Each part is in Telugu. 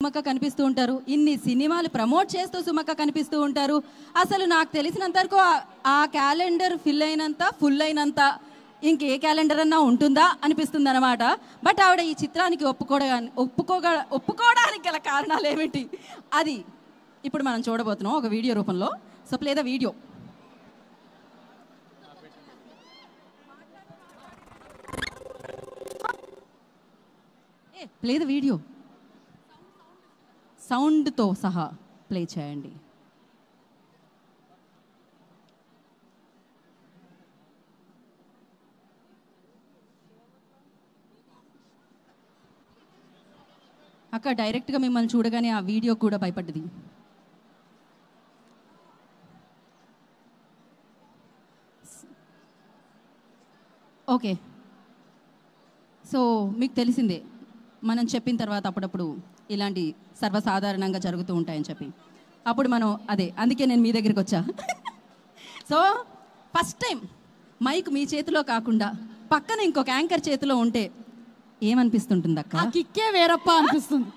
సుమక్క కనిపిస్తూ ఉంటారు, ఇన్ని సినిమాలు ప్రమోట్ చేస్తూ సుమక్క కనిపిస్తూ ఉంటారు. అసలు నాకు తెలిసినంత వరకు ఆ క్యాలెండర్ ఫుల్ అయినంత ఇంకే క్యాలెండర్ అన్నా ఉంటుందా అనిపిస్తుంది అనమాట. బట్ ఆవిడ ఈ చిత్రానికి ఒప్పుకోవడానికి గల కారణాలు ఏమిటి అది ఇప్పుడు మనం చూడబోతున్నాం ఒక వీడియో రూపంలో. So play the video. Play the video సౌండ్తో సహా ప్లే చేయండి. అక్క డైరెక్ట్గా మిమ్మల్ని చూడగానే ఆ వీడియో కూడా భయపడ్డది. ఓకే, సో మీకు తెలిసిందే మనం చెప్పిన తర్వాత అప్పుడప్పుడు ఇలాంటి సర్వసాధారణంగా జరుగుతూ ఉంటాయని చెప్పి అప్పుడు మనం అందుకే నేను మీ దగ్గరికి వచ్చా. సో ఫస్ట్ టైం మైక్ మీ చేతిలో కాకుండా పక్కన ఇంకొక యాంకర్ చేతిలో ఉంటే ఏమనిపిస్తుంటుంది అక్క? కిక్కే వేరప్ప అనిపిస్తుంది.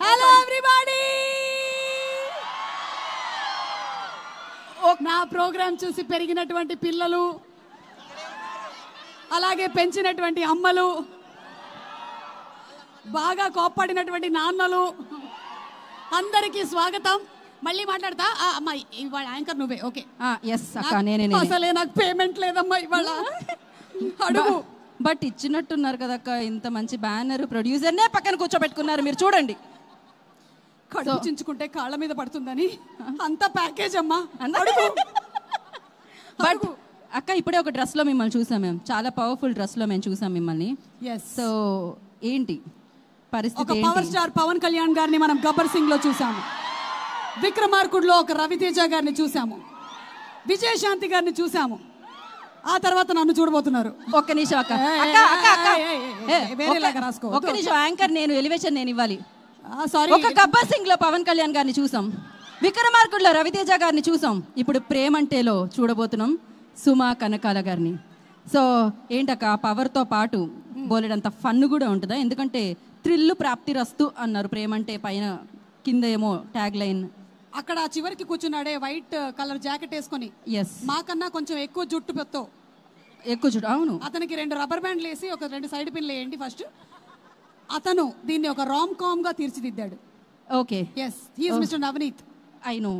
హలో ఎవ్రీబడీ, నా ప్రోగ్రామ్ చూసి పెరిగినటువంటి పిల్లలు, అలాగే పెంచినటువంటి అమ్మలు, బాగా కోప్పడినటువంటి నాన్నలు, అందరికీ స్వాగతం. మళ్ళీ మాట్లాడతా అమ్మాయి, ఇవాళ యాంకర్ నువ్వే. ఓకే, అసలే నాకు పేమెంట్ లేదమ్మా ఇవాళ. అడుగు. బట్ ఇచ్చినట్టున్నారు కదక్క, ఇంత మంచి బ్యానర్, ప్రొడ్యూసర్నే పక్కన కూర్చోబెట్టుకున్నారు. మీరు చూడండి, కడుపు చించుకుంటే కాళ్ళ మీద పడుతుందని అంత ప్యాకేజ్ అమ్మా. బట్ అక్క ఇప్పుడే ఒక డ్రెస్లో మిమ్మల్ని చూసాం మేము, చాలా పవర్ఫుల్ డ్రెస్లో మేము చూసాం మిమ్మల్ని. సో ఏంటి పరిస్థితి? పవర్ స్టార్ పవన్ కళ్యాణ్ గారిని మనం గబ్బర్ సింగ్ లో చూసాము, విక్రమార్కుడులో ఒక రవితేజ గారిని చూసాము, విజయశాంతి గారిని చూసాము. ఆ తర్వాత నన్ను చూడబోతున్నారు. ఒక్క నిమిషం అక్క, ఒక్క నిమిషం. యాంకర్ నేను, ఎలివేషన్ నేను ఇవ్వాలి. ఒక గబ్బర్ సింగ్ లో పవన్ కళ్యాణ్ గారిని చూసాం, విక్రమార్కుడులో రవితేజ గారిని చూసాం, ఇప్పుడు ప్రేమంటేలో చూడబోతున్నాం సుమా కనకాల గారిని. సో ఏంటక్క, పవర్తో పాటు బోలెడంత ఫన్ కూడా ఉంటుందా? ఎందుకంటే థ్రిల్లు ప్రాప్తి రస్తు అన్నారు ప్రేమంటే పైన, కింద ఏమో ట్యాగ్ లైన్. అక్కడ చివరికి కూర్చున్నాడే వైట్ కలర్ జాకెట్ వేసుకొని, మాకన్నా కొంచెం ఎక్కువ జుట్టు అవును, అతనికి 2 రబ్బర్ బ్యాండ్లు వేసి ఒక 2 సైడ్ పిన్లు వేయండి ఫస్ట్. అతను దీన్ని ఒక రామ్ కామ్ గా తీర్చిదిద్దాడు. Okay, yes, he is Mr. Navneet. I know,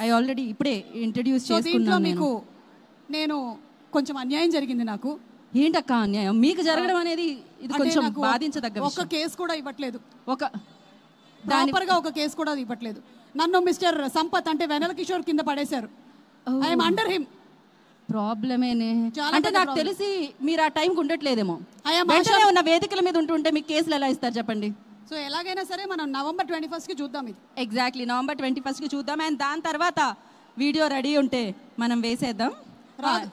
I already ఇప్పుడే ఇంట్రడ్యూస్ చేసుకున్నాను. మీకు నేను కొంచెం అన్యాయం జరిగింది. నాకు ఏంటక్క అన్యాయం? మీకు జరగడం అనేది ఇది కొంచెం బాధించదగ్గ విషయం. ఒక కేసు కూడా ఇవ్వట్లేదు, ఒక ప్రాపర్ గా ఒక కేసు కూడా ఇవ్వట్లేదు. నన్ను మిస్టర్ సంపత్ అంటే వెనల్ కిషోర్ కింద పడేశారు. I'm under him. ప్రాబ్లమేనే. అంటే నాకు తెలిసి మీరు ఆ టైంకి ఉండట్లేదేమో, వెంటనే ఉన్న వేదికల మీద ఉంటుంటే మీకు కేసులు ఎలా ఇస్తారు చెప్పండి? సో ఎలాగైనా సరే మనం November 21st కి చూద్దాం. ఇది ఎగ్జాక్ట్లీ November 21st కి చూద్దాం. అండ్ దాని తర్వాత వీడియో రెడీ ఉంటే మనం వేసేద్దాం.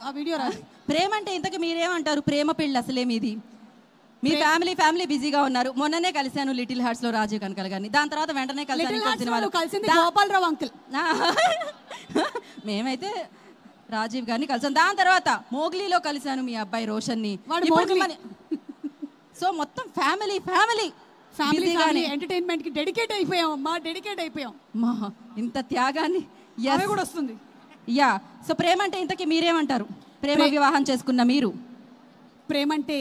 ఆ వీడియో రాదు. ప్రేమ అంటే ఇంతకు మీరేమంటారు? ప్రేమ పెళ్ళి అసలే మీది. మీ ఫ్యామిలీ బిజీగా ఉన్నారు. మొన్ననే కలిశాను లిటిల్ హార్ట్స్ లో రాజీవ్ కనకాల గారిని, దాని తర్వాత వెంటనే కలిసింది గోపాలరావు అంకుల్. మేమైతే రాజీవ్ గారిని కలిసాను. దాని తర్వాత మోగ్లీలో కలిశాను మీ అబ్బాయి రోషన్ ని. సో మొత్తం ఫ్యామిలీ ఎంటర్టైన్మెంట్ కి డెడికేట్ అయిపోయాం అమ్మా, డెడికేట్ అయిపోయాం. ఇంత త్యాగాన్ని కూడా వస్తుంది. యా. సో ప్రేమ అంటే ఇంతకీ మీరేమంటారు? ప్రేమ వివాహం చేసుకున్న మీరు. ప్రేమంటే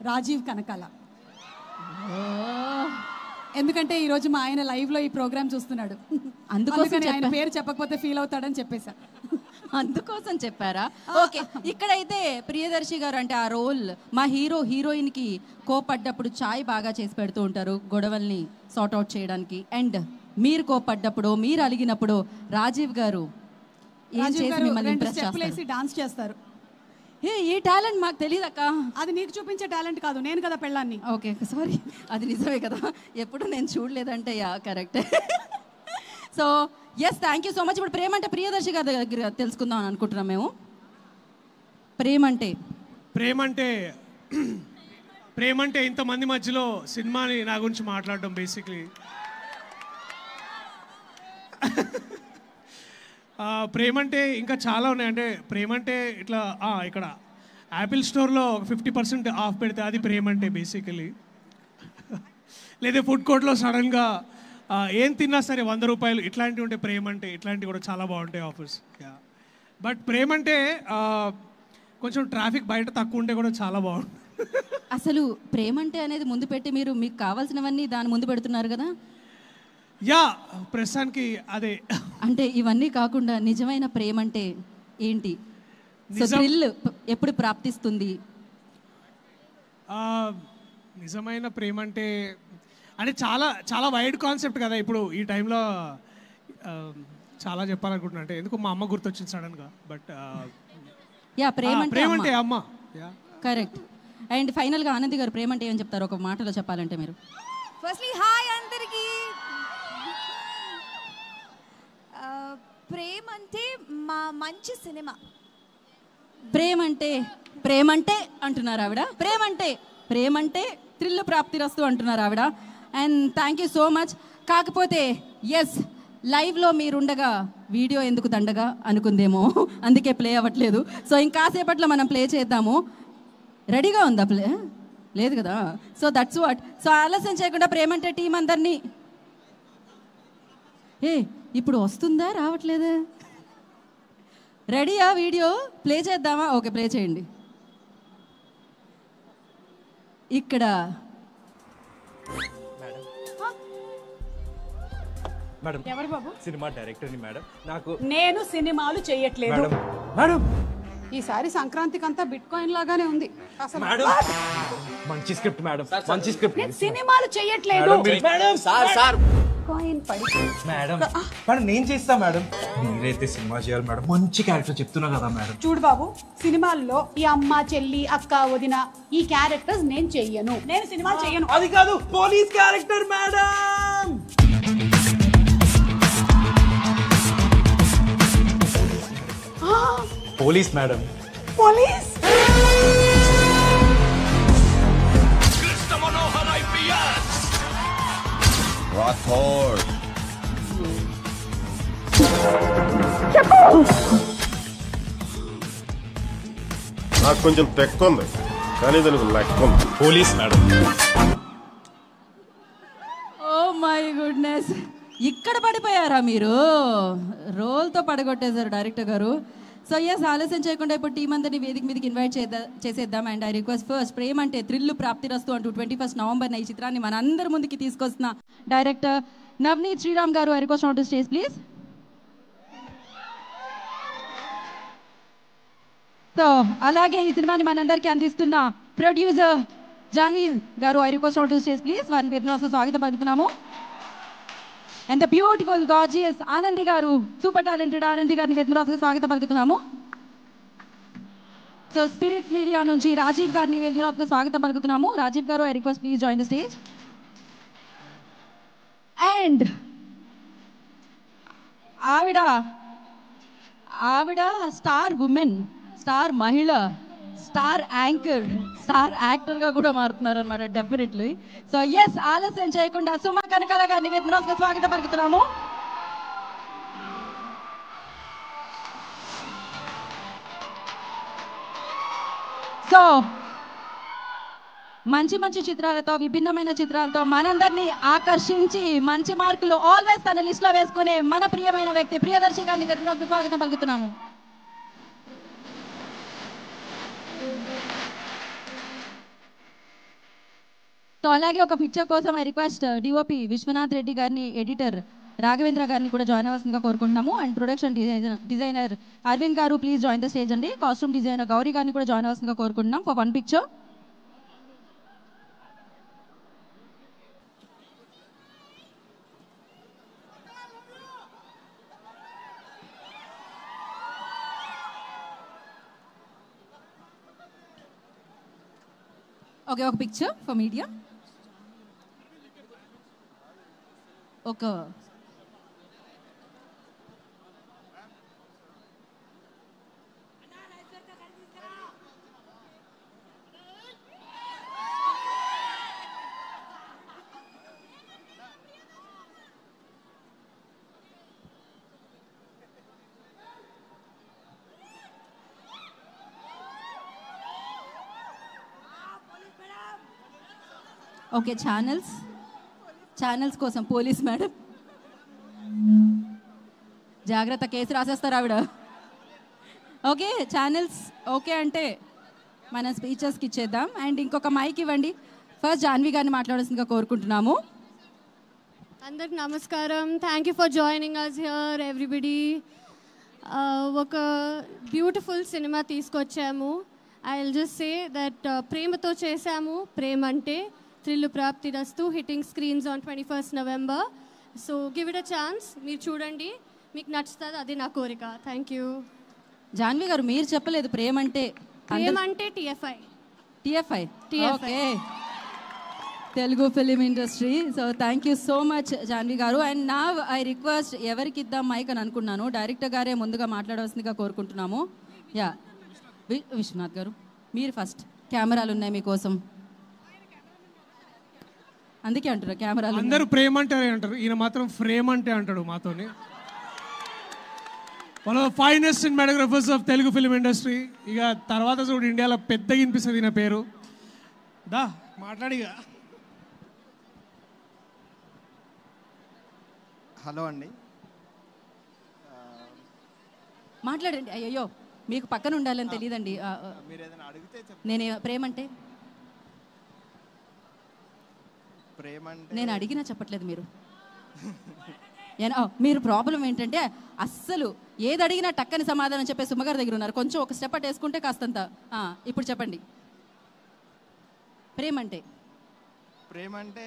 రాజీవ్ కనకాల. ఎందుకంటే ఈరోజు మా ఆయన లైవ్ లో ఈ ప్రోగ్రామ్ చూస్తున్నాడు, అందుకోసం ఆయన పేరు చెప్పకపోతే ఫీల్ అవుతాడని చెప్పేశా. అందుకోసం చెప్పారా? ఓకే. ఇక్కడైతే ప్రియదర్శి గారు అంటే ఆ రోల్, మా హీరోయిన్ కి కోపడ్డప్పుడు చాయ్ బాగా చేసి పెడుతూ ఉంటారు గొడవల్ని సార్ట్ అవుట్ చేయడానికి. అండ్ మీరు కోపడ్డప్పుడు, మీరు అలిగినప్పుడు రాజీవ్ గారు ఏం చేసి మిమ్మల్ని ఇంప్రెస్ చేస్తారు? డాన్స్ చేస్తారు. ఈ టాలెంట్ మాకు తెలియదు అక్క. అది నీకు చూపించే టాలెంట్ కాదు, నేను కదా పెళ్ళాన్ని. ఓకే సారీ, అది నిజమే కదా, ఎప్పుడు నేను చూడలేదంటే. Yeah correct. So yes, thank you so much. ఇప్పుడు ప్రేమ అంటే ప్రియదర్శి గారి దగ్గర తెలుసుకుందాం అని అనుకుంటున్నాం మేము. ప్రేమ అంటే ఇంతమంది మధ్యలో సినిమాని నా గురించి మాట్లాడడం బేసిక్లీ. ప్రేమ అంటే ఇంకా చాలా ఉన్నాయి. అంటే ప్రేమ అంటే ఇట్లా ఇక్కడ యాపిల్ స్టోర్లో 50% ఆఫ్ పెడితే అది ప్రేమ అంటే బేసికలీ. లేదా ఫుడ్ కోర్ట్లో సడన్గా ఏం తిన్నా సరే 100 రూపాయలు ఇట్లాంటివి ఉంటే ప్రేమ అంటే ఇట్లాంటివి కూడా చాలా బాగుంటాయి ఆఫర్స్. బట్ ప్రేమ అంటే కొంచెం ట్రాఫిక్ బయట తక్కువ ఉంటే కూడా చాలా బాగుంటుంది. అసలు ప్రేమ అంటే అనేది ముందు పెట్టి మీరు మీకు కావాల్సినవన్నీ దాని ముందు పెడుతున్నారు కదా. ప్రస్తుతానికి అదే. అంటే ఇవన్నీ కాకుండా నిజమైన ప్రేమ అంటే ఏంటి? థ్రిల్ ఎప్పుడు ప్రాప్తిస్తుంది? నిజమైన ప్రేమ అంటే చాలా చాలా వైడ్ కాన్సెప్ట్ కదా. ఇప్పుడు ఈ టైంలో చాలా చెప్పాలనుకుంటున్నా. అంటే ఎందుకు మా అమ్మ గుర్తొచ్చింది సడన్గా. బట్ ప్రేమ అంటే అమ్మ. కరెక్ట్. అండ్ ఫైనల్గా ఆనంది గారు ప్రేమ అంటే ఏమని చెప్తారు ఒక మాటలో చెప్పాలంటే మీరు? ఫస్ట్లీ హాయ్ అందరికీ. ప్రేమ అంటే మా మంచి సినిమా. ప్రేమ అంటే అంటున్నారు ఆవిడ. ప్రేమ అంటే థ్రిల్ ప్రాప్తిరస్తు అంటున్నారు ఆవిడ. And thank you so much. కాకపోతే లైవ్లో మీరుండగా వీడియో ఎందుకు దండగా అనుకుందేమో, అందుకే ప్లే అవ్వట్లేదు. సో ఇంకాసేపట్లో మనం ప్లే చేద్దాము. రెడీగా ఉందా ప్లే? లేదు కదా. So that's what. సో ఆలస్యం చేయకుండా ప్రేమ అంటే టీం అందరినీ ఇప్పుడు వస్తుందా రావట్లేదా? రెడీయా? వీడియో ప్లే చేద్దామా? ఓకే, ప్లే చేయండి. ఇక్కడ మేడం, ఎవరు బాబు? సినిమా డైరెక్టర్ని మేడం. నేను సినిమాలు చేయట్లేదు మేడం. ఈసారి సంక్రాంతికి అంతా బిట్ కాయిన్ లాగానే ఉంది అసలు. మంచి స్క్రిప్ట్ మేడం, మంచి స్క్రిప్ట్. నేను సినిమాలు చేయట్లేదు కాయిన్ పడి. మేడం నేను చేస్తా మేడం. మీరైతే సినిమా చేయాలి మేడం. మంచి క్యారెక్టర్ చెప్తున్నా కదా మేడం. చూడు బాబు, సినిమాల్లో ఈ అమ్మ చెల్లి అక్క వదిన ఈ క్యారెక్టర్స్ నేను చెయ్యను. నేను సినిమాలు చెయ్యను. అది కాదు, police character madam. Police madam. Police నాకు కొంచెం తెక్క ఉంది, కానీ దానికి లెక్క ఉంది. Police madam. Oh my goodness, ఇక్కడ పడిపోయారా మీరు? రోల్తో పడగొట్టేశారు డైరెక్టర్ గారు. సో ఆలస్యం చేయకుండా ఇప్పుడు టీం అందరినీ వేదిక మీదకి ఇన్వైట్ చేసేద్దాం. అండ్ ఐ రిక్వెస్ట్ ఫస్ట్ ప్రేమ అంటే థ్రిల్ ప్రాప్తిరస్తు అంటూ 21 నవంబర్న ఈ చిత్రాన్ని మన అందరి ముందుకి తీసుకొస్తున్న director Navneet Sriram garu. I request on to stage please. So అలాగే ఈ సినిమాని మనందరికీ అందిస్తున్న producer Zaheer garu. I request on to stage please. వారిని వేదికలో స్వాగతం పలుకుతున్నాము. And the beautiful gorgeous Anandhi garu, super talented Anandi గారిని వేదికలో స్వాగతం పలుకుతున్నాము. సో స్పిరిట్ మీడియా నుంచి రాజీవ్ గారిని వేదికలో స్వాగతం పలుకుతున్నాము. రాజీవ్ గారు, I request please join the stage. And ఆవిడ స్టార్ ఉమెన్, స్టార్ మహిళ, స్టార్ యాంకర్, స్టార్ యాక్టర్గా కూడా మారుతున్నారు అనమాట డెఫినెట్లీ. సో ఆలస్యం చేయకుండా సుమా కనకాల గారిని వేదికలో స్వాగతం పలుకుతున్నాము. సో మంచి చిత్రాలతో, విభిన్నమైన చిత్రాలతో మనందరినీ ఆకర్షించి మంచి మార్కులు ఆల్వేస్ తన లిస్ట్లో వేసుకునే మన ప్రియమైన వ్యక్తి ప్రియదర్శి గారిని వేదికలో స్వాగతం పలుకుతున్నాము. సో అలాగే ఒక పిక్చర్ కోసం I request DOP Vishwanath Reddy గారిని, ఎడిటర్ రాఘవేంద్ర గారిని కూడా జాయిన్ అవ్వాల్సిందిగా కోరుకుంటున్నాము. అండ్ ప్రొడక్షన్ డిజైనర్ అరవింద్ గారు ప్లీజ్ జాయిన్ ద స్టేజ్ అండి. కాస్ట్యూమ్ డిజైనర్ గౌరీ గారిని కూడా జాయిన్ అవ్వాల్సిందిగా కోరుకుంటున్నాం ఫర్ వన్ పిక్చర్. ఓకే, ఒక పిక్చర్ ఫర్ మీడియా. ఒక ఓకే ఛానల్స్ ఛానల్స్ కోసం పోలీస్ మేడం జాగ్రత్త, కేసు రాసేస్తారు ఆవిడ. ఓకే ఛానల్స్ ఓకే అంటే మనం స్పీచెస్కి ఇచ్చేద్దాం. అండ్ ఇంకొక మైక్ ఇవ్వండి. ఫస్ట్ జాన్వి గారిని మాట్లాడాల్సిందిగా కోరుకుంటున్నాము. అందరికి నమస్కారం. Thank you for joining us here everybody. ఒక బ్యూటిఫుల్ సినిమా తీసుకొచ్చాము. I will just say that ప్రేమతో చేశాము. Premante thrill Prapthirasthu. Hitting screens on 21st November. So give it a chance. మీరు చూడండి, మీకు నచ్చుతుంది, అది నా కోరిక. Thank you. జాన్వి గారు మీరు చెప్పలేదు ప్రేమ అంటే. ప్రేమ అంటే TFI. TFI okay, Telugu film industry. So thank you so much Janvi garu. And నా ఐ రిక్వెస్ట్ ఎవరికి ఇద్దాం మైక్ అని అనుకున్నాను, డైరెక్టర్ గారే ముందుగా మాట్లాడవలసిందిగా కోరుకుంటున్నాము. యా విశ్వనాథ్ గారు మీరు ఫస్ట్. కెమెరాలు ఉన్నాయి మీకోసం, అందుకే అంటారు కెమెరాలు. అందరూ ప్రేమ అంటే అంటారు, ఈయన మాత్రం ఫ్రేమ్ అంటే అంటాడు మాతోని. One of the finest cinematographers of Telugu film industry. ఇక తర్వాత చూడు ఇండియాలో పెద్దగా వినిపిస్తుంది ఈయన పేరు. దా మాట్లాడిగా. హలో అండి, మాట్లాడండి. అయ్యో మీకు పక్కన ఉండాలని తెలియదండి. మీరు ఏదైనా అడిగితే నేను ప్రేమ అంటే నేను అడిగినా చెప్పట్లేదు మీరు. మీరు ప్రాబ్లం ఏంటంటే అస్సలు ఏది అడిగినా టక్కని సమాధానం చెప్పే సుమగారి దగ్గర ఉన్నారు. కొంచెం ఒక స్టెప్ అటు వేసుకుంటే కాస్తంత. ఇప్పుడు చెప్పండి ప్రేమ అంటే. ప్రేమ అంటే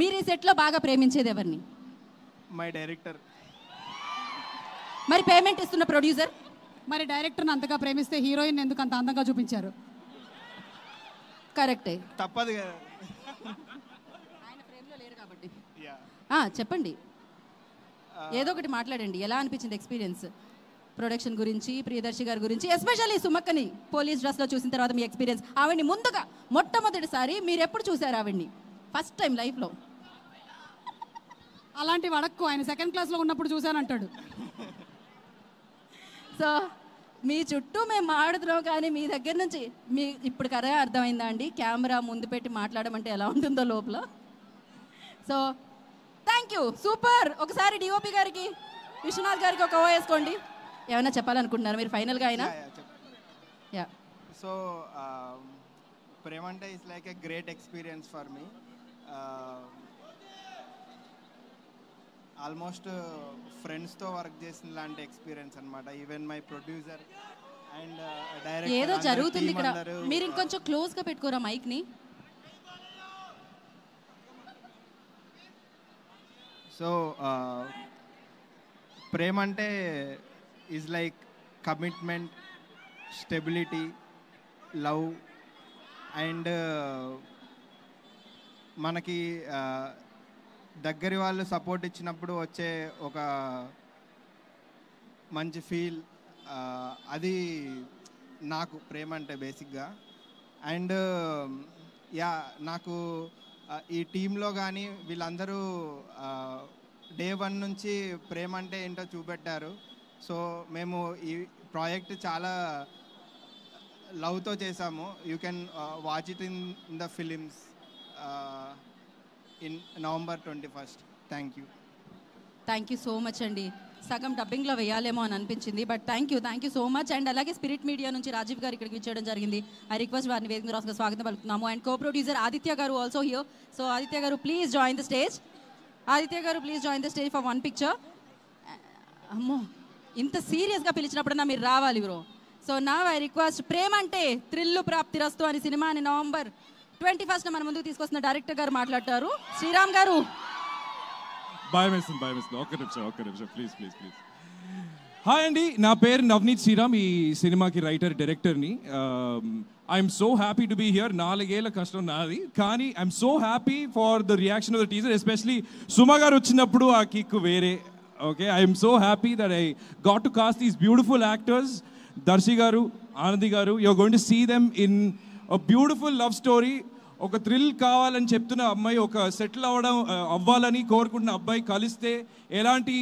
మీరు ఈ సెట్లో బాగా ప్రేమించేది ఎవరిని? My director. మరి పేమెంట్ ఇస్తున్న ప్రొడ్యూసర్? మరి డైరెక్టర్ని అంతగా ప్రేమిస్తే హీరోయిన్ ఎందుకు అంత అందంగా చూపించారు? కరెక్టే, తప్పదు కదా. ఆయన ఫ్రేమ్లో లేరు కాబట్టి. చెప్పండి, ఏదో ఒకటి మాట్లాడండి. ఎలా అనిపించింది ఎక్స్పీరియన్స్? ప్రొడక్షన్ గురించి, ప్రియదర్శి గారి గురించి, ఎస్పెషల్లీ సుమక్కని పోలీస్ డ్రెస్లో చూసిన తర్వాత మీ ఎక్స్పీరియన్స్. ఆవిడ్ని ముందుగా మొట్టమొదటిసారి మీరు ఎప్పుడు చూసారు ఆవిడ్ని? ఫస్ట్ టైం లైఫ్లో? అలాంటి వడక్కు ఆయన సెకండ్ క్లాస్లో ఉన్నప్పుడు చూశానంటాడు. సో మీ చుట్టూ మేము మాడుతున్నాం, కానీ మీ దగ్గర నుంచి మీ ఇప్పుడు కరే అర్థమైందా అండి కెమెరా ముందు పెట్టి మాట్లాడమంటే ఎలా ఉంటుందో లోపల? So thank you, super. ఒకసారి డిఓపి గారికి, విశ్వనాథ్ గారికి ఒక ఓ వేసుకోండి. ఏమైనా చెప్పాలనుకుంటున్నారు మీరు ఫైనల్గా? అయినా యా. సో ప్రేమ అంటే it's like a great experience for me. Almost ఫ్రెండ్స్తో వర్క్ చేసిన లాంటి ఎక్స్పీరియన్స్ అనమాట. Even my producer and director. ఏదో జరుగుతుంది ఇక్కడ, మీరు ఇంకొంచెం క్లోజ్గా పెట్టుకోరా మైక్ని. సో ప్రేమ అంటే is like commitment, stability, love and మనకి దగ్గరి వాళ్ళు సపోర్ట్ ఇచ్చినప్పుడు వచ్చే ఒక మంచి ఫీల్, అది నాకు ప్రేమ అంటే బేసిక్గా. అండ్ యా, నాకు ఈ టీంలో కానీ వీళ్ళందరూ డే 1 నుంచి ప్రేమ అంటే ఏంటో చూపెట్టారు. సో మేము ఈ ప్రాజెక్ట్ చాలా లవ్తో చేసాము. You can watch it in the films in November 21st. Thank you so much అండి. సగం డబ్బింగ్లో వేయాలేమో అని అనిపించింది, but thank you so much. And అలాగే స్పిరిట్ మీడియా నుంచి రాజీవ్ గారు ఇక్కడికి వచ్చేయడం జరిగింది. ఐ రిక్వెస్ట్ వారిని వేదిక రాసుగా స్వాగతం పలుకుతున్నాము. అండ్ కో ప్రొడ్యూసర్ ఆదిత్య గారు ఆల్సో హియర్. సో ఆదిత్య గారు please join the stage. For 1 picture. అమ్మో, ఇంత సీరియస్గా పిలిచినప్పుడన్నా మీరు రావాలి బ్రో. సో నా ఐ రిక్వెస్ట్, ప్రేమ అంటే థ్రిల్లు ప్రాప్తిరస్తు అనే సినిమాని November 21st మన ముందుకు తీసుకొస్తున్న డైరెక్టర్ గారు మాట్లాడతారు. శ్రీరామ్ గారు. భయం వేస్తుంది. ఒక్క నిమిషం ప్లీజ్. హాయ్ అండి, నా పేరు నవనీత్ శ్రీరామ్. ఈ సినిమాకి రైటర్, డైరెక్టర్ని. I'm so happy to be here. 4 ఏళ్ళ కష్టం నాది, కానీ I'm so happy for the reaction of the teaser. Especially Suma garu వచ్చినప్పుడు ఆ కిక్ వేరే. Okay, I'm so happy that I got to cast these beautiful actors. Darshi garu, Anandi garu, you're going to see them in a beautiful love story. ఒక థ్రిల్ కావాలని చెప్తున్న అమ్మాయి, ఒక సెటిల్ అవ్వాలని కోరుకుంటున్న అబ్బాయి కలిస్తే ఎలాంటి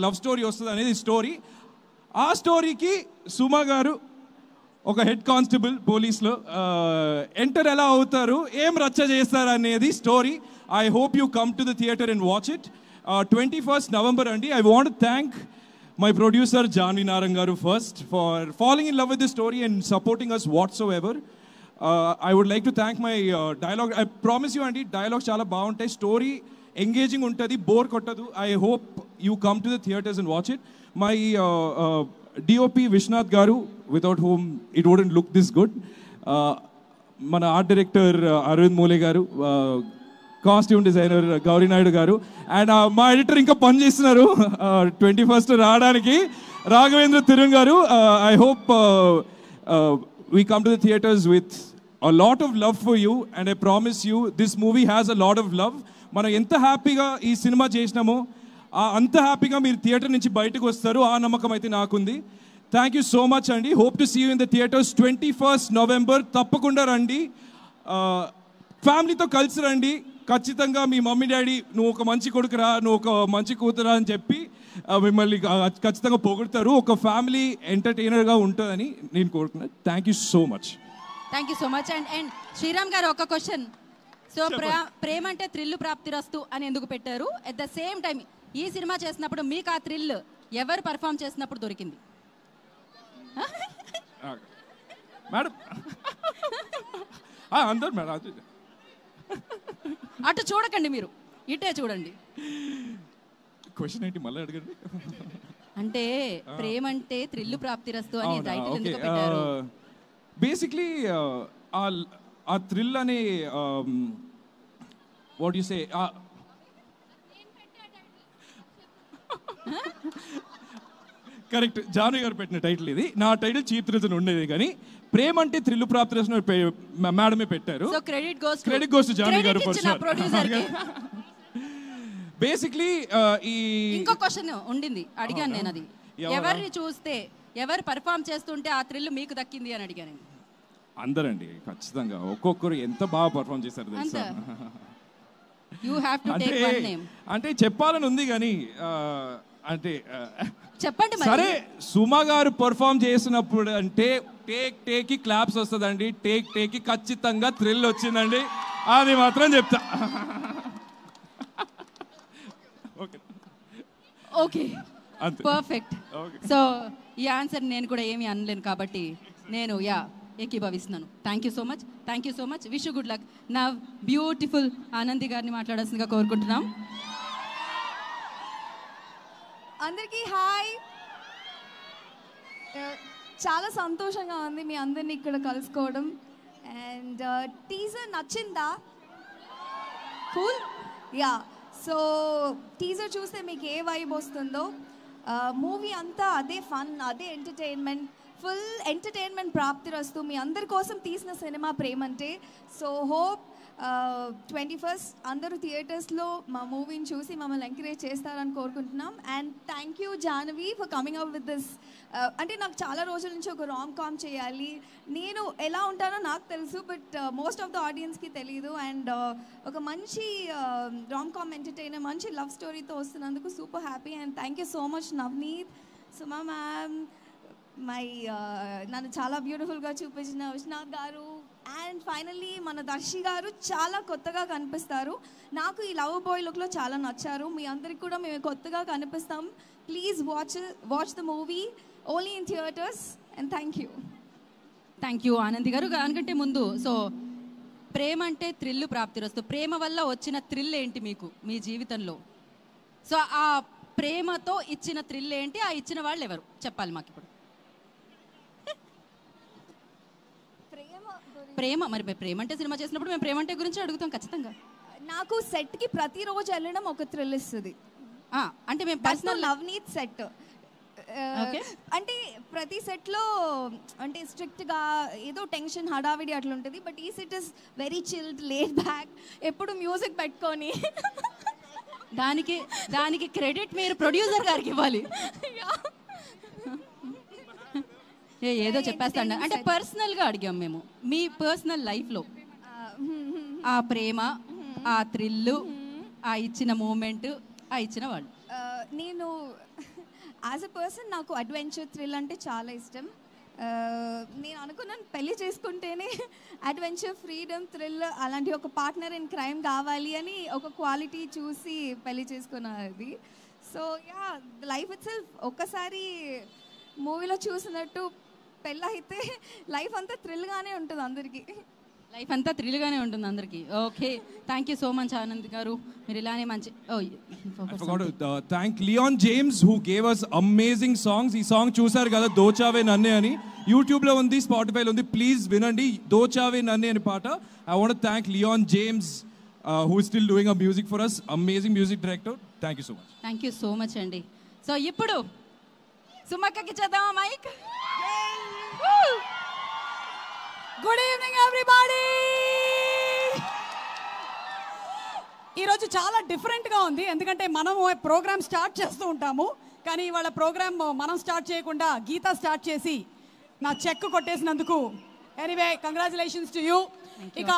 లవ్ స్టోరీ వస్తుంది అనేది స్టోరీ. ఆ స్టోరీకి సుమ గారు ఒక హెడ్ కానిస్టేబుల్ పోలీస్లో ఎంటర్ ఎలా అవుతారు, ఏం రచ్చ చేస్తారు అనేది story. I hope you come to the theater and watch it. 21st November andi. I want to thank my producer Janvi Narangaru first for falling in love with the story and supporting us whatsoever. I would like to thank my dialogue. I promise you andi, dialogue chala baaguntayi, story engaging untadi, bore kottadu. I hope you come to the theaters and watch it. My DOP Vishnath Garu, without whom it wouldn't look this good. Mana art director Arvind Mole Garu, costume designer Gauri Naidu గారు, అండ్ మా ఎడిటర్ ఇంకా పని చేస్తున్నారు 21st రావడానికి, రాఘవేంద్ర తిరుంగ్ గారు. I hope we come to the theatres with a lot of love for you, and I promise you this movie has a lot of love. మనం ఎంత హ్యాపీగా ఈ సినిమా చేసినామో అంత హ్యాపీగా మీరు థియేటర్ నుంచి బయటకు వస్తారు, ఆ నమ్మకం అయితే నాకుంది. థ్యాంక్ యూ సో మచ్ అండి. Hope to see you in the theatres 21st November. తప్పకుండా రండి, ఫ్యామిలీతో కలిసి రండి. ఖచ్చితంగా మీ మమ్మీ డాడీ నువ్వు ఒక మంచి కొడుకురా, నువ్వు ఒక మంచి కూతురా అని చెప్పి మిమ్మల్ని ఖచ్చితంగా పొగుడతారు. ఒక ఫ్యామిలీ ఎంటర్టైనర్గా ఉంటుందని నేను కోరుకున్నాను. Thank you so much. Thank you so much. And Sriram garu ఒక క్వశ్చన్. సో ప్రేమ అంటే థ్రిల్ ప్రాప్తిరస్తు అని ఎందుకు పెట్టారు? అట్ ద సేమ్ టైం ఈ సినిమా చేసినప్పుడు మీకు ఆ థ్రిల్ ఎవరు పర్ఫామ్ చేసినప్పుడు దొరికింది? మేడం అందరు మేడం అటు చూడకండి, మీరు ఇటే చూడండి. క్వశ్చన్ ఏంటి మళ్ళీ అడగండి. అంటే ప్రేమ అంటే థ్రిల్ ప్రాప్తిరస్తు అని టైటిల్ ఎందుకు పెట్టారు? బేసిక్లీ ఆ థ్రిల్ అనే what you say, correct, Janu garu పెట్టిన టైటిల్ ఇది. నా టైటిల్ చీప్ థ్రిల్స్ అని ఉండేది, కానీ ప్రేమ అంటే థ్రిల్ ప్రాప్తిరస్తు మేడమే పెట్టారు. క్రెడిట్ గోస్ టు జాను గారు. బేసిక్లీ ఈ ఇంకో క్వశ్చన్ ఉండింది, అడిగాను నేను. అది ఎవరిని చూస్తే, ఎవరు పర్ఫామ్ చేస్తుంటే ఆ థ్రిల్ మీకు దక్కింది అని అడిగాను. అందరండి, ఖచ్చితంగా ఒక్కొక్కరు ఎంత బాగా పర్ఫామ్ చేశారు తెలుసా. అంటే చెప్పాలని ఉంది కానీ అంటే చెప్పండి సరే. సుమా గారు పర్ఫామ్ చేసినప్పుడు అంటే టేక్ కి క్లాప్స్ వస్తుందండి, టేక్ కి ఖచ్చితంగా థ్రిల్ వచ్చిందండి, అది మాత్రం చెప్తా. Okay, perfect. సో ఈ ఆన్సర్ నేను కూడా ఏమీ అనలేను కాబట్టి నేను ఏకీభవిస్తున్నాను. Thank you so much, thank you so much. Wish you good luck. నా బ్యూటిఫుల్ ఆనంది గారిని మాట్లాడాల్సిందిగా కోరుకుంటున్నాం. అందరికీ హాయ్. చాలా సంతోషంగా ఉంది మీ అందరినీ ఇక్కడ కలుసుకోవడం. అండ్ టీజర్ నచ్చిందా? కూల్. యా, సో టీజర్ చూస్తే మీకు ఏ వైబ్ వస్తుందో, మూవీ అంతా అదే ఫన్, అదే ఎంటర్టైన్మెంట్, ఫుల్ ఎంటర్టైన్మెంట్ ప్రాప్తిరస్తు. మీ అందరి కోసం తీసిన సినిమా ప్రేమంటే. సో హోప్ 21st అందరూ థియేటర్స్లో మా మూవీని చూసి మమ్మల్ని ఎంకరేజ్ చేస్తారని కోరుకుంటున్నాం. And thank you Jahnavi for coming up with this. అంటే నాకు చాలా రోజుల నుంచి ఒక రామ్ కామ్ చేయాలి, నేను ఎలా ఉంటానో నాకు తెలుసు, బట్ మోస్ట్ ఆఫ్ ద ఆడియన్స్కి తెలియదు. అండ్ ఒక మంచి రామ్ కామ్ ఎంటర్టైనర్, మంచి లవ్ స్టోరీతో వస్తున్నందుకు super happy. And thank you so much Navneet, Suma ma'am, నన్ను చాలా బ్యూటిఫుల్గా చూపించిన విశ్వనాథ్ గారు, అండ్ ఫైనల్లీ మన దర్శి గారు చాలా కొత్తగా కనిపిస్తారు. నాకు ఈ లవ్ బాయ్ లుక్లో చాలా నచ్చారు. మీ అందరికి కూడా మేము కొత్తగా కనిపిస్తాం. Please watch the movie only in theatres. And thank you. Thank you Anandhi garu. దానికంటే ముందు, సో ప్రేమ అంటే థ్రిల్ ప్రాప్తిరస్తు, ప్రేమ వల్ల వచ్చిన థ్రిల్ ఏంటి మీకు మీ జీవితంలో? సో ఆ ప్రేమతో ఇచ్చిన థ్రిల్ ఏంటి, ఆ ఇచ్చిన వాళ్ళు ఎవరు చెప్పాలి మాకు ఇప్పుడు. ప్రేమ, మరి ప్రేమ అంటే సినిమా చేసినప్పుడు మేము ప్రేమ అంటే గురించి అడుగుతాం ఖచ్చితంగా. నాకు సెట్కి ప్రతిరోజు వెళ్ళడం ఒక థ్రిల్ ఇస్తుంది. అంటే మేము పర్సనల్ నవనీత్ సెట్ అంటే ప్రతి సెట్లో అంటే స్ట్రిక్ట్గా ఏదో టెన్షన్ హడావిడి అట్లా ఉంటుంది, బట్ ఈ set is very chilled, laid back, ఎప్పుడు మ్యూజిక్ పెట్టుకొని. దానికి క్రెడిట్ మీరు ప్రొడ్యూసర్ గారికి ఇవ్వాలి. ఏదో చెప్పేస్తాండి. అంటే పర్సనల్గా అడిగాం మేము, మీ పర్సనల్ లైఫ్లో ఆ ప్రేమ, ఆ థ్రిల్లు, ఆ ఇచ్చిన మూమెంట్, ఆ ఇచ్చిన వాళ్ళు. నేను యాజ్ అ పర్సన్ నాకు అడ్వెంచర్ థ్రిల్ అంటే చాలా ఇష్టం. నేను అనుకున్నాను పెళ్లి చేసుకుంటేనే అడ్వెంచర్, ఫ్రీడమ్, థ్రిల్ అలాంటి ఒక పార్ట్నర్ ఇన్ క్రైమ్ కావాలి అని ఒక క్వాలిటీ చూసి పెళ్లి చేసుకున్నది. So yeah, life it self ఒక్కసారి మూవీలో చూసినట్టు పెళ్ళి అయితే లైఫ్ అంతా థ్రిల్గానే ఉంటుంది అందరికీ. లైఫ్ అంతా థ్రిల్గానే ఉంటుంది అందరికీ. Okay, thank you so much Anand garu. మీరు ఇలానే మంచి thank Leon James who gave us amazing songs. ఈ సాంగ్ చూసారు కదా, దోచావే నన్నే అని. యూట్యూబ్లో ఉంది, స్పాటిఫైలో ఉంది, ప్లీజ్ వినండి. దోచావే నన్నే అని పాట. I want thank Leon James who is still doing a music for us. Amazing music director. Thank you so much. Thank you so much అండి. సో ఇప్పుడు సుమక్కకి చేద్దామా మైక్? Good evening everybody. ఈరోజు చాలా డిఫరెంట్గా ఉంది, ఎందుకంటే మనం ప్రోగ్రామ్ స్టార్ట్ చేస్తూ ఉంటాము, కానీ ఇవాళ ప్రోగ్రామ్ మనం స్టార్ట్ చేయకుండా గీత స్టార్ట్ చేసి నా చెక్ కొట్టేసినందుకు ఎనీవే కంగ్రాచులేషన్స్ టు యూ. ఇక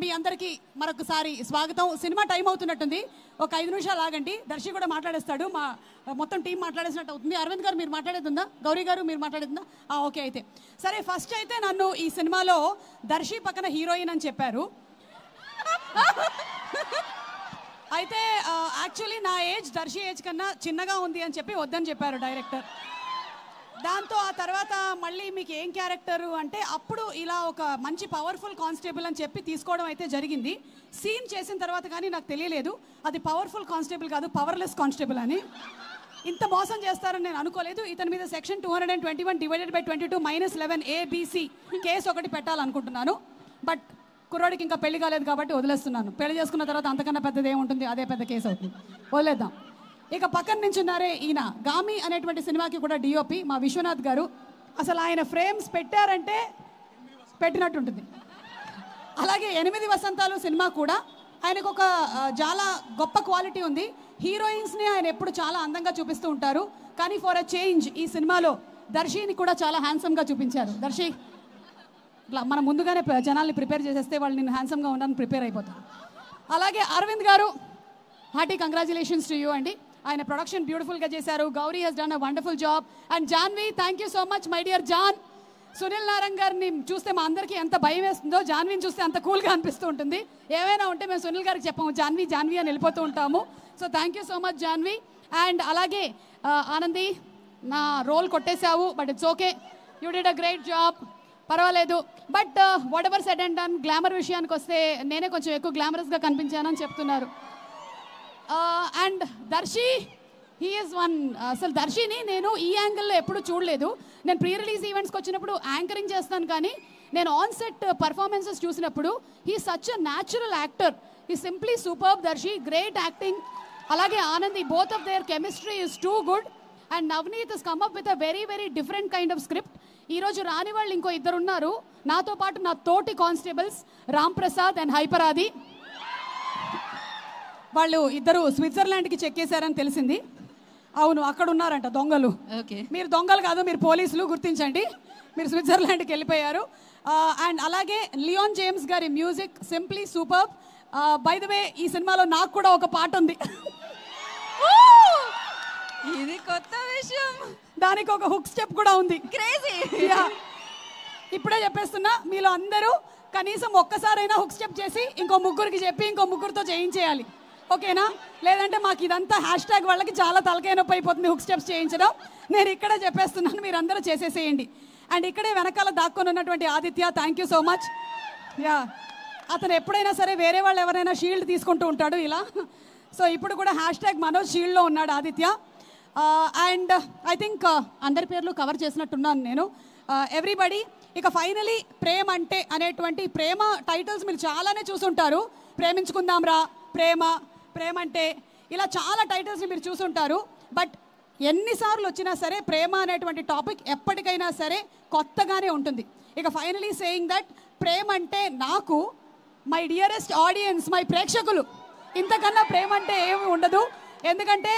మీ అందరికీ మరొకసారి స్వాగతం. సినిమా టైం అవుతున్నట్టుంది, ఒక 5 నిమిషాలు ఆగండి. దర్శి కూడా మాట్లాడేస్తాడు, మా మొత్తం టీం మాట్లాడేసినట్టు అవుతుంది. అరవింద్ గారు మీరు మాట్లాడేస్తుందా? గౌరీ గారు మీరు మాట్లాడేస్తుందా? ఓకే, అయితే సరే. ఫస్ట్ అయితే నన్ను ఈ సినిమాలో దర్శి పక్కన హీరోయిన్ అని చెప్పారు. అయితే యాక్చువల్లీ నా ఏజ్ దర్శి ఏజ్ కన్నా చిన్నగా ఉంది అని చెప్పి వద్దని చెప్పారు డైరెక్టర్. దాంతో ఆ తర్వాత మళ్ళీ మీకు ఏం క్యారెక్టరు అంటే అప్పుడు ఇలా ఒక మంచి పవర్ఫుల్ కానిస్టేబుల్ అని చెప్పి తీసుకోవడం అయితే జరిగింది. సీన్ చేసిన తర్వాత కానీ నాకు తెలియలేదు అది పవర్ఫుల్ కానిస్టేబుల్ కాదు, పవర్లెస్ కానిస్టేబుల్ అని. ఇంత మోసం చేస్తారని నేను అనుకోలేదు. ఇతని మీద section 221 divided by 22 -11 ABC case ఒకటి పెట్టాలనుకుంటున్నాను. బట్ కుర్రాడికి ఇంకా పెళ్లి కాలేదు కాబట్టి వదిలేస్తున్నాను. పెళ్లి చేసుకున్న తర్వాత అంతకన్నా పెద్దది ఏముంటుంది, అదే పెద్ద కేసు అవుతుంది, వదిలేద్దాం. ఇక పక్కన నించున్నారే ఈయన గామి అనేటువంటి సినిమాకి కూడా డిఓపి మా విశ్వనాథ్ గారు. అసలు ఆయన ఫ్రేమ్స్ పెట్టారంటే పెట్టినట్టుంటుంది. అలాగే 8 వసంతాలు సినిమా కూడా ఆయనకు ఒక చాలా గొప్ప క్వాలిటీ ఉంది. హీరోయిన్స్ని ఆయన ఎప్పుడు చాలా అందంగా చూపిస్తూ ఉంటారు, కానీ ఫర్ అ చేంజ్ ఈ సినిమాలో దర్శిని కూడా చాలా హ్యాండ్సమ్గా చూపించారు. దర్శి ఇట్లా మనం ముందుగానే జనాల్ని ప్రిపేర్ చేసేస్తే వాళ్ళు నేను హ్యాండ్సమ్గా ఉండడానికి ప్రిపేర్ అయిపోతాను. అలాగే అరవింద్ గారు, హార్టీ కంగ్రాచులేషన్స్ టు యూ అండి. ఆయన ప్రొడక్షన్ బ్యూటిఫుల్గా చేశారు. Gowri he's done a wonderful job. And Janvi, thank you so much my dear Jaan. Sunil Narayana గారిని చూస్తే మా అందరికీ ఎంత భయం వేస్తుందో, జాన్విని చూస్తే అంత కూల్గా అనిపిస్తూ ఉంటుంది. ఏమైనా ఉంటే మేము సునీల్ గారికి చెప్పాము జాన్వి జాన్వి అని వెళ్ళిపోతూ ఉంటాము. So thank you so much Janvi. And అలాగే ఆనంది, నా రోల్ కొట్టేశావు, but it's okay, you did a great job, పర్వాలేదు. But whatever said and done, glamour విషయానికి వస్తే నేనే కొంచెం ఎక్కువ గ్లామరస్గా కనిపించానని చెప్తున్నారు. And Darshi, he is one. అసలు దర్శిని నేను ఈ యాంగిల్లో ఎప్పుడు చూడలేదు. నేను ప్రీ రిలీజ్ ఈవెంట్స్కి వచ్చినప్పుడు యాంకరింగ్ చేస్తాను, కానీ నేను ఆన్ సెట్ పర్ఫార్మెన్సెస్ చూసినప్పుడు he such a natural actor. He simply superb. Darshi great acting. అలాగే Anandhi, both of their chemistry is too good. And Navneet is come up with a very very different kind of script. ఈరోజు రాని వాళ్ళు ఇంకో 2 ఉన్నారు నాతో పాటు, నా తోటి కానిస్టేబుల్స్ రామ్ ప్రసాద్ అండ్ హైపరాది. వాళ్ళు 2 స్విట్జర్లాండ్కి చెక్కేశారని తెలిసింది. అవును, అక్కడ ఉన్నారంట దొంగలు. మీరు దొంగలు కాదు, మీరు పోలీసులు, గుర్తించండి. మీరు స్విట్జర్లాండ్కి వెళ్ళిపోయారు. అండ్ అలాగే లియాన్ జేమ్స్ గారి music simply super. By the way ఈ సినిమాలో నాకు కూడా ఒక పాట ఉంది. ఇది కొత్త విషయం. దానికి ఒక హుక్ స్టెప్ కూడా ఉంది. క్రేజీ. ఇప్పుడే చెప్పేస్తున్నా, మీలో అందరూ కనీసం ఒక్కసారైనా హుక్ స్టెప్ చేసి ఇంకో ముగ్గురికి చెప్పి ఇంకో ముగ్గురితో చేయించేయాలి, ఓకేనా? లేదంటే మాకు ఇదంతా హ్యాష్ట్యాగ్ వాళ్ళకి చాలా తలకాయ నొప్పి అయిపోతుంది హుక్ స్టెప్స్ చేయించడం. నేను ఇక్కడే చెప్పేస్తున్నాను, మీరు అందరూ చేసేసేయండి. అండ్ ఇక్కడే వెనకాల దాక్కొని ఉన్నటువంటి Aditya, thank you so much. Yeah, అతను ఎప్పుడైనా సరే వేరే వాళ్ళు ఎవరైనా షీల్డ్ తీసుకుంటూ ఉంటాడు ఇలా. సో ఇప్పుడు కూడా హ్యాష్ట్యాగ్ మనోజ్ షీల్డ్లో ఉన్నాడు ఆదిత్య. అండ్ ఐ థింక్ అందరి పేర్లు కవర్ చేసినట్టున్నాను నేను. ఎవ్రీబడి, ఇక ఫైనలీ ప్రేమ అంటే అనేటువంటి ప్రేమ టైటిల్స్ మీరు చాలానే చూసుంటారు. ప్రేమించుకుందాం రా, ప్రేమ, ప్రేమ అంటే, ఇలా చాలా టైటిల్స్ మీరు చూసుంటారు. బట్ ఎన్నిసార్లు వచ్చినా సరే ప్రేమ అనేటువంటి టాపిక్ ఎప్పటికైనా సరే కొత్తగానే ఉంటుంది. ఇక ఫైనలీ సేయింగ్ దట్ ప్రేమ అంటే నాకు, మై డియరెస్ట్ ఆడియన్స్, మై ప్రేక్షకులు, ఇంతకన్నా ప్రేమ అంటే ఏమి ఉండదు. ఎందుకంటే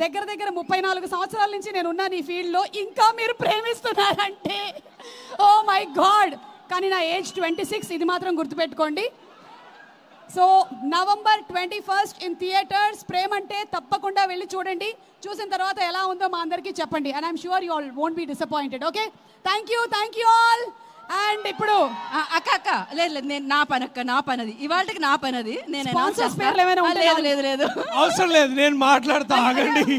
దగ్గర 34 సంవత్సరాల నుంచి నేను ఉన్నాను ఈ ఫీల్డ్లో, ఇంకా మీరు ప్రేమిస్తున్నారంటే ఓ మై గాడ్. కానీ నా ఏజ్ 26, ఇది మాత్రం గుర్తుపెట్టుకోండి. So November 21st in theatres. Premante తప్పకుండా వెళ్ళి చూడండి. చూసిన తర్వాత ఎలా ఉందో మా అందరికీ చెప్పండి. And I'm sure you all won't be disappointed. Okay, thank you all. And ఇప్పుడు అక్క లేదు నేను నా పనది ఇవాళకి నా పనది నేను లేదు అవసరం లేదు, నేను మాట్లాడతా, ఆగండి.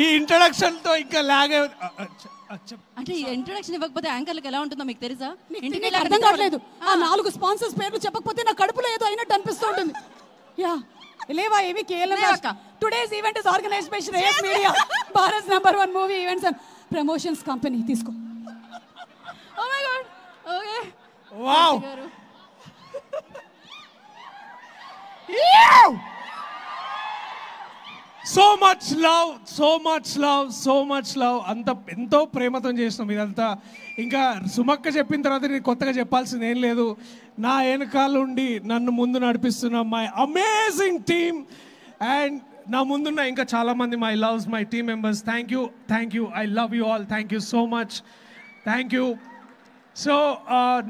ఈ ఇంట్రడక్షన్ తో ఇంకా లాగే అంటే ఇంట్రొడక్షన్ ఇవ్వకపోతే యాంకర్లకు ఎలా ఉంటుందో మీకు తెలుసా? అర్థం కావట్లేదు. ఆ 4 స్పాన్సర్స్ పేర్లు చెప్పకపోతే నా కడుపులో ఏదో అయినట్టు అనిపిస్తూ ఉంటుంది. యా లేవా ఏవి KLM. Today's event is organised by Shreyas media, Bharat #1 movie events and promotions company. తీసుకో. Oh my god. Okay wow. So much love అంత ఎంతో ప్రేమతో చేసినాం ఇదంతా. ఇంకా సుమక్క చెప్పిన తర్వాత నేను కొత్తగా చెప్పాల్సింది ఏం లేదు. నా వెనకాల ఉండి నన్ను ముందు నడిపిస్తున్న మై అమేజింగ్ టీమ్ అండ్ నా ముందున్న ఇంకా చాలా మంది my loves my team members. Thank you I love you all. Thank you so much. Thank you. So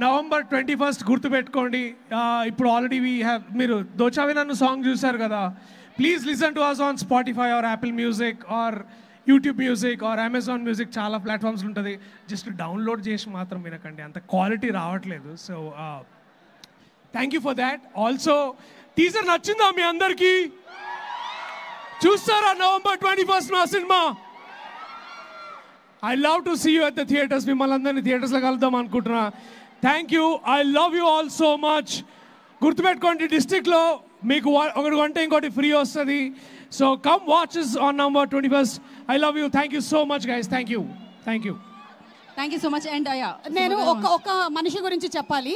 November 21st గుర్తుపెట్టుకోండి. ఇప్పుడు ఆల్రెడీ మీరు దోచావి నన్ను సాంగ్ చూసారు కదా. Please listen to us on Spotify or Apple Music or YouTube Music or Amazon Music. చాలా ప్లాట్ఫామ్స్ ఉంటుంది. జస్ట్ డౌన్లోడ్ చేసి మాత్రం వినకండి, అంత క్వాలిటీ రావట్లేదు. So thank you for that. Also teaser నచ్చిందా మీ అందరికీ? చూస్తారా నవంబర్ 21st నా సినిమా? I love to see you at the theatres. మిమ్మల్ని అందరినీ థియేటర్స్లో కలుద్దాం అనుకుంటున్నా. Thank you. I love you all so much. గుర్తుపెట్టుకోండి, డిస్ట్రిక్ట్లో మీకు ఒకటి కొంటే ఇంకోటి ఫ్రీ వస్తుంది. So come watches on November 21st. I love you. Thank you so much guys. Thank you so much. And నేను ఒక మనిషి గురించి చెప్పాలి.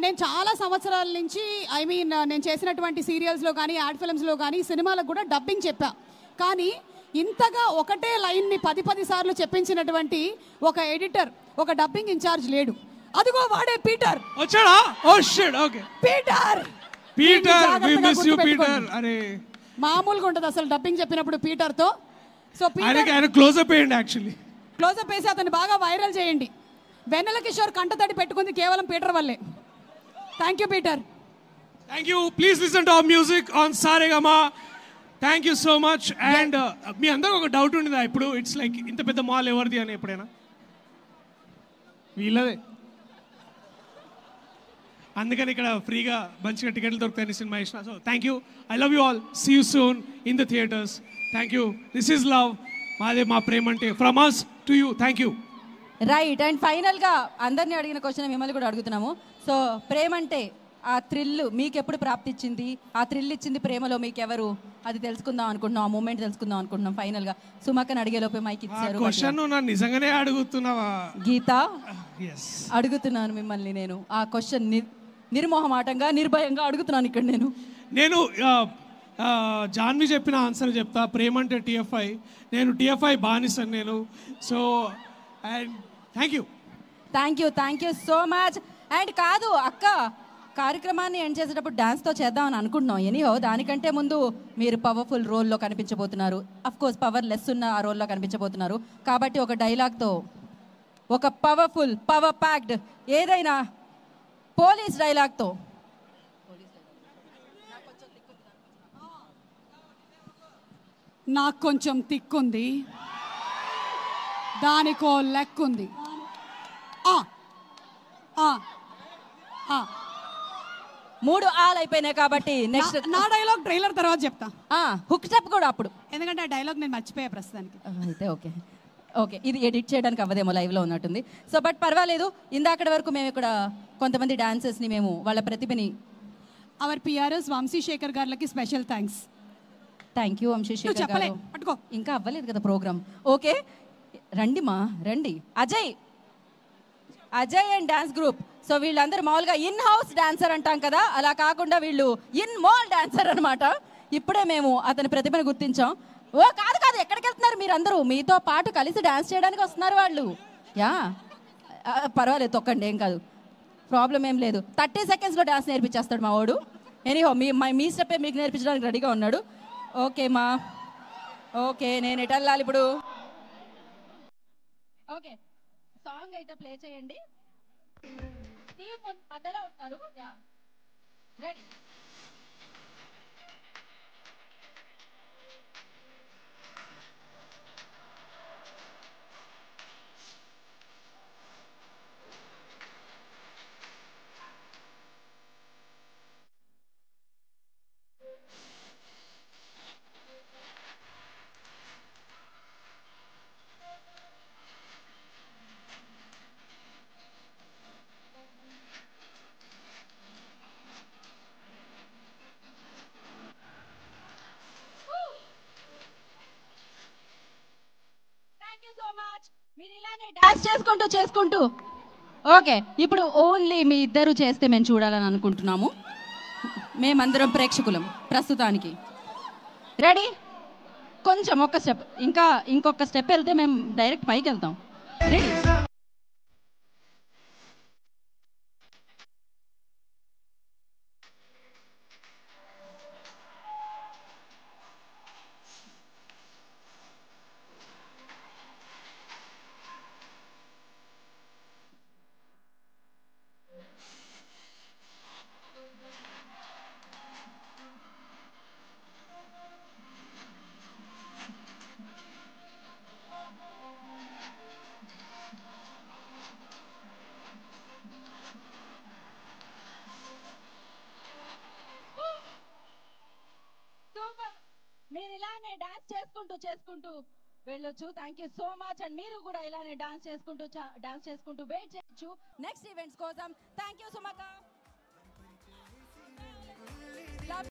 నేను చాలా సంవత్సరాల నుంచి నేను చేసినటువంటి సీరియల్స్లో కానీ యాడ్ ఫిల్మ్స్లో కానీ సినిమాలకు కూడా డబ్బింగ్ చెప్పా. కానీ ఇంతగా ఒకటే లైన్ని 10 సార్లు చెప్పించినటువంటి ఒక ఎడిటర్, ఒక డబ్బింగ్ ఇన్ఛార్జ్ లేడు. అదిగో వాడే పీటర్ వచ్చాడా? Oh shit. Okay Peter we miss you Peter. అరే మామూలుగా ఉంటుంది అసలు డబ్బింగ్ చెప్పినప్పుడు పీటర్తో. సో పీటర్ క్లోజ్అప్ వేయండి, యాక్చువల్లీ క్లోజ్అప్ వేసి అతన్ని బాగా వైరల్ చేయండి. వెన్నెల కిషోర్ కంటతడి పెట్టుకుంది కేవలం పీటర్ వల్లే. Thank you Peter. Thank you. Please listen to our music on Saregama. Thank you so much. And మీ అందరికి ఒక డౌట్ ఉండిందా ఇప్పుడు? ఇట్స్ లైక్ ఇంత పెద్ద మాల్ ఎవరిది అని ఎప్పుడైనా? వీళ్ళదే. అందుకని ఇక్కడ ఫ్రీగా మంచిగా టికెట్లు దొరుకుతాయని సినిమా ఇచ్చిన. So thank you. I love you all. See you soon in the theatres. Thank you. This is love. మాదే మా ప్రేమ అంటే from us to you. Thank you. Right. And ఫైనల్గా అందరినీ అడిగిన క్వశ్చన్ మిమ్మల్ని కూడా అడుగుతున్నాము. సో ప్రేమ అంటే ఆ థ్రిల్ మీకు ఎప్పుడు ప్రాప్తిచ్చింది? ఆ థ్రిల్ ఇచ్చింది ప్రేమలో మీకు ఎవరు? అది తెలుసుకుందాం అనుకుంటున్నాం, ఆ మూమెంట్ తెలుసుకుందాం అనుకుంటున్నాం. ఫైనల్గా సుమక్కని అడిగే లోపే మైక్ ఇచ్చారు. క్వశ్చన్ నిజంగానే అడుగుతున్నావా గీత? అడుగుతున్నాను మిమ్మల్ని. నేను ఆ క్వశ్చన్ నిర్మోహమాటంగా నిర్భయంగా అడుగుతున్నాను ఇక్కడ. నేను జాన్వి చెప్పిన ఆన్సర్ చెప్తా. ప్రేమ అంటే TFI. నేను TFI బానిసను నేను. So and thank you so much. And కాదు అక్క, కార్యక్రమాన్ని ఎండ్ చేసేటప్పుడు డాన్స్తో చేద్దామని అనుకుంటున్నాం. ఎనీహో దానికంటే ముందు మీరు పవర్ఫుల్ రోల్లో కనిపించబోతున్నారు. అఫ్ కోర్స్ పవర్ లెస్ ఉన్న ఆ రోల్లో కనిపించబోతున్నారు. కాబట్టి ఒక డైలాగ్తో, ఒక పవర్ఫుల్ పవర్ ప్యాక్డ్ ఏదైనా పోలీస్ డైలాగ్తో. నాకు కొంచెం తిక్కుంది, దానికో లెక్కుంది. 3 ఆల్ అయిపోయినాయి కాబట్టి నెక్స్ట్ నా డైలాగ్ ట్రైలర్ తర్వాత చెప్తా. హుక్ స్టెప్ కూడా అప్పుడు, ఎందుకంటే ఆ డైలాగ్ నేను మర్చిపోయా ప్రస్తుతానికి. అయితే ఓకే ఇది ఎడిట్ చేయడానికి అవ్వదేమో, లైవ్లో ఉన్నట్టుంది. సో బట్ పర్వాలేదు. ఇందాకటి వరకు మేము ఇక్కడ కొంతమంది డాన్సర్స్ని మేము వాళ్ళ ప్రతిభని అవర్ PRS వంశీశేఖర్ గారికి special thanks. Thank you Vamsi Sekhar గారు. ఇంకా అవ్వలేదు కదా ప్రోగ్రామ్. ఓకే రండి. Ajay and dance group. So వీళ్ళందరూ మామూలుగా ఇన్ హౌస్ డాన్సర్ అంటాం కదా, అలా కాకుండా వీళ్ళు ఇన్ మాల్ డాన్సర్ అనమాట. ఇప్పుడే మేము అతని ప్రతిభను గుర్తించాం. కాదు ఎక్కడికి వెళ్తున్నారు మీరందరూ? మీతో పాటు కలిసి డాన్స్ చేయడానికి వస్తున్నారు వాళ్ళు. పర్వాలేదు, తొక్కండి, ఏం కాదు, ప్రాబ్లం ఏం లేదు. 30 secondsలో డాన్స్ నేర్పించేస్తాడు మా వాడు. ఎనీహో మీ స్టెప్పే మీకు నేర్పించడానికి రెడీగా ఉన్నాడు. ఓకే నేను ఎటు వెళ్ళాలి ఇప్పుడు? ఓకే సాంగ్ అయితే ప్లే చేయండి. మధ్యలో ఉంటారు. రెడీ మీరు ఇలానే డాన్స్ చేసుకుంటూ ఓకే ఇప్పుడు ఓన్లీ మీ ఇద్దరు చేస్తే మేము చూడాలని అనుకుంటున్నాము మేమందరం ప్రేక్షకులం ప్రస్తుతానికి రెడీ కొంచెం ఒక స్టెప్ ఇంకొక స్టెప్ వెళ్తే మేము డైరెక్ట్ పైకి వెళ్తాం రెడీ మీరు ఇలానే డాన్స్ చేసుకుంటూ వెళ్ళొచ్చు thank you so much and మీరు కూడా ఇలానే డాన్స్ చేసుకుంటూ వెయిట్ చేయొచ్చు నెక్స్ట్ ఈవెంట్స్ కోసం థ్యాంక్ యూ సుమక